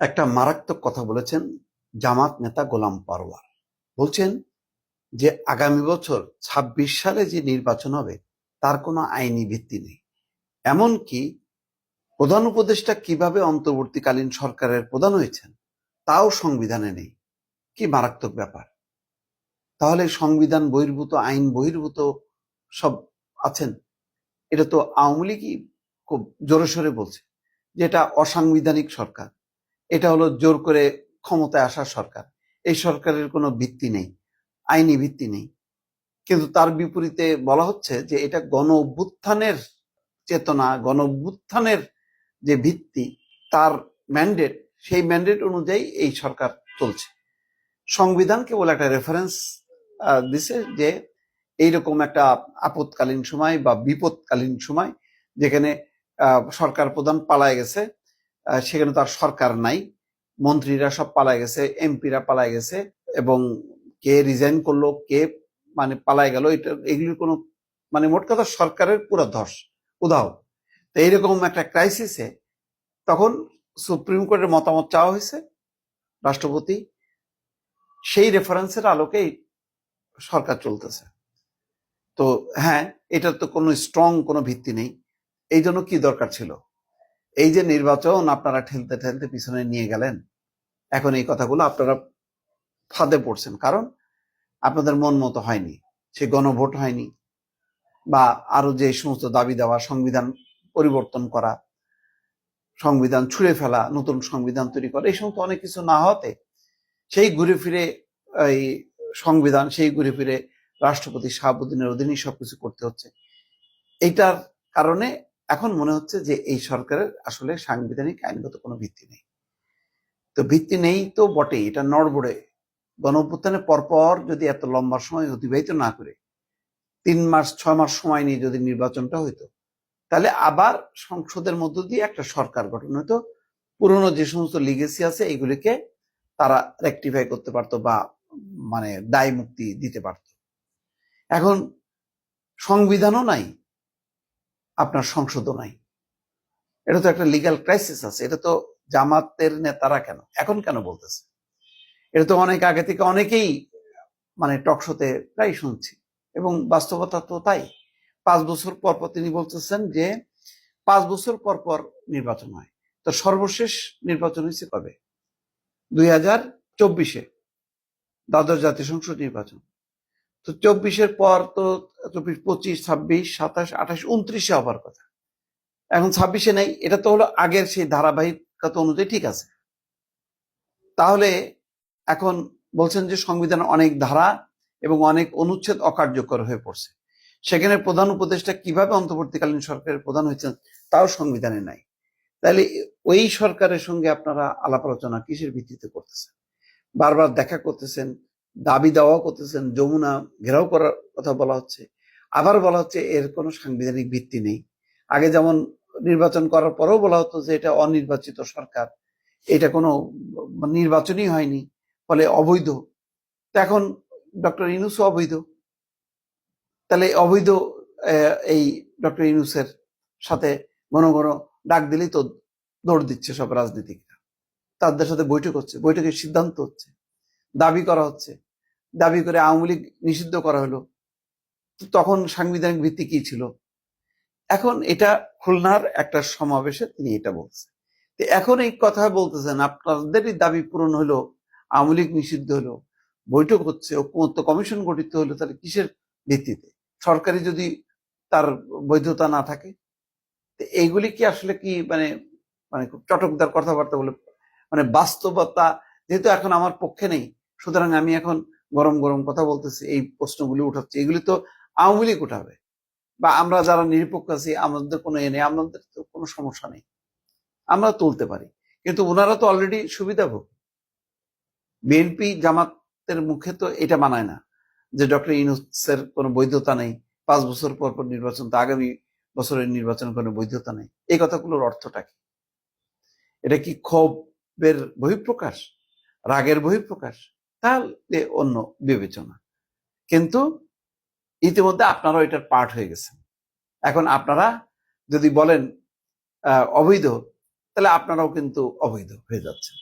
একটা মারাত্মক কথা বলেছেন জামাত নেতা গোলাম পরোয়ার। বলছেন যে আগামী বছর ২৬ সালে যে নির্বাচন হবে তার কোনো আইনি ভিত্তি নেই। এমনকি প্রধান উপদেষ্টা কিভাবে অন্তর্বর্তীকালীন সরকারের প্রধান হয়েছেন তাও সংবিধানে নেই। কি মারাত্মক ব্যাপার! তাহলে সংবিধান বহির্ভূত, আইন বহির্ভূত সব আছেন। এটা তো আওয়ামী লীগই খুব জোরে সোরে বলছে যে এটা অসাংবিধানিক সরকার, এটা হলো জোর করে ক্ষমতায় আসার সরকার, এই সরকারের কোনো ভিত্তি নেই, আইনি ভিত্তি নেই। কিন্তু তার বিপরীতে বলা হচ্ছে যে এটা গণ অভ্যুত্থানের চেতনা, গণ অভ্যুত্থানের যে ভিত্তি, তার ম্যান্ডেট, সেই ম্যান্ডেট অনুযায়ী এই সরকার চলছে। সংবিধান কেবল একটা রেফারেন্স দিছে যে এইরকম একটা আপদকালীন সময় বা বিপদকালীন সময় যেখানে সরকার প্রধান পালায় গেছে, সেখানে তার সরকার নাই, মন্ত্রীরা সব পালায় গেছে, এমপিরা পালায় গেছে, এবং কে রিজাইন করলো, কে পালায় গেল, এটা এগুলির কোনো মোট কথা সরকারের পুরো ধস উদাহ। তো এইরকম একটা ক্রাইসিসে তখন সুপ্রিম কোর্টের মতামত চাওয়া হয়েছে, রাষ্ট্রপতি সেই রেফারেন্সের আলোকেই সরকার চলতেছে। তো হ্যাঁ, এটার তো কোনো স্ট্রং কোনো ভিত্তি নেই। এই জন্য কি দরকার ছিল? এই যে নির্বাচন আপনারা ঠেলতে ঠেলতে পিছনে নিয়ে গেলেন, এখন এই কথাগুলো আপনারা ফাঁদে পড়ছেন, কারণ আপনাদের মন মতো হয়নি, সে গণভোট হয়নি, বা আরো যে সমস্ত দাবি দেওয়া, সংবিধান পরিবর্তন করা, সংবিধান ছুঁড়ে ফেলা, নতুন সংবিধান তৈরি করা, এই সমস্ত অনেক কিছু না হতে সেই ঘুরে ফিরে এই সংবিধান, সেই ঘুরে ফিরে রাষ্ট্রপতি শাহাবুদ্দিনের অধীনেই সবকিছু করতে হচ্ছে। এইটার কারণে এখন মনে হচ্ছে যে এই সরকারের আসলে সাংবিধানিক আইনগত কোনো ভিত্তি নেই। তো ভিত্তি নেই তো বটেই, এটা নড়বড়ে। গণঅভ্যুত্থানের পরপর যদি এত লম্বা সময় অতিবাহিত না করে ৩ মাস ৬ মাস সময় নিয়ে যদি নির্বাচনটা হইতো, তাহলে আবার সংসদের মধ্য দিয়ে একটা সরকার গঠন হতো, পুরনো যে সমস্ত লিগেসি আছে এগুলিকে তারা রেকটিফাই করতে পারতো বা দায় মুক্তি দিতে পারত। এখন সংবিধানও নাই, আপনার সংসদও নাই, এটা তো একটা লিগ্যাল ক্রাইসিস আছে। এটা তো জামাতের নেতারা এখন কেন বলতেছে? এটা তো অনেক আগে থেকে অনেকেই টকশোতে প্রায় শুনছি, এবং বাস্তবতা তো তাই। 5 বছর পর পর তিনি বলতেছেন যে 5 বছর পর পর নির্বাচন হয়। তো সর্বশেষ নির্বাচন হয়েছে কবে? 2024-এ দ্বাদশ জাতীয় সংসদ নির্বাচন। তো 24-এর পর তো 24, 25, 26, 27, 28, 29-এ হবার কথা। এখন 26-এ নেই, এটা তো হলো আগের সেই ধারাবাহিকতা অনুযায়ী ঠিক আছে। তাহলে এখন বলছেন যে সংবিধান অনেক ধারা এবং অনেক অনুচ্ছেদ অকার্যকর হয়ে পড়ছে, সেখানে প্রধান উপদেষ্টা কিভাবে অন্তর্বর্তীকালীন সরকারের প্রধান হয়েছেন তাও সংবিধানে নাই। তাহলে ওই সরকারের সঙ্গে আপনারা আলাপ আলোচনা কিসের ভিত্তিতে করতেছেন? বারবার দেখা করতেছেন, দাবি দেওয়া করতেছেন, যমুনা ঘেরাও করার কথা বলা হচ্ছে, আবার বলা হচ্ছে এর কোনো সাংবিধানিক ভিত্তি নেই। আগে যেমন নির্বাচন করার পরেও বলা হতো যে এটা অনির্বাচিত সরকার, এটা কোনো নির্বাচনই হয়নি, ফলে অবৈধ। এখন ডক্টর ইউনূসও অবৈধ। তাহলে অবৈধ এই ডক্টর ইউনূসের সাথে ঘন ঘন ডাক দিলেই তো দৌড় দিচ্ছে সব রাজনীতিকরা, তাদের সাথে বৈঠক হচ্ছে, বৈঠকের সিদ্ধান্ত হচ্ছে, দাবি করা হচ্ছে, দাবি করে আওয়ামী লীগ নিষিদ্ধ করা হলো। তখন সাংবিধানিক ভিত্তি কি ছিল? এখন এটা খুলনার একটা সমাবেশে তিনি এটা বলছেন। এখন এই কথা বলতেছেন আপনাদেরই দাবি পূরণ হলো, আওয়ামী লীগ নিষিদ্ধ হলো, বৈঠক হচ্ছে, ঐক্যমত্য কমিশন গঠিত হলো, তাহলে কিসের ভিত্তিতে? সরকারি যদি তার বৈধতা না থাকে, এইগুলি কি আসলে কি খুব চটকদার কথাবার্তা বলে বাস্তবতা যেহেতু এখন আমার পক্ষে নেই, সুতরাং আমি এখন গরম গরম কথা বলতেছি, এই প্রশ্নগুলি উঠাচ্ছে, এগুলি তো আওয়ামী লীগ উঠাবে, বা আমরা যারা নিরপেক্ষ আছি আমাদের কোনো নেই, আমাদের তো কোনো সমস্যা নেই, আমরা তুলতে পারি। কিন্তু ওনারা তো অলরেডি সুবিধাভোগ। বিএনপি জামাতের মুখে তো এটা মানায় না যে ডক্টর ইউনূসের কোনো বৈধতা নেই, 5 বছর পর পর নির্বাচন, তো আগামী বছরের নির্বাচনের কোনো বৈধতা নেই। এই কথাগুলোর অর্থটা কি? এটা কি ক্ষোভের বহিঃপ্রকাশ, রাগের বহিঃপ্রকাশ? তাহলে অন্য বিবেচনা। কিন্তু ইতিমধ্যে আপনারাও এটার পার্ট হয়ে গেছেন। এখন আপনারা যদি বলেন অবৈধ, তাহলে আপনারাও কিন্তু অবৈধ হয়ে যাচ্ছেন।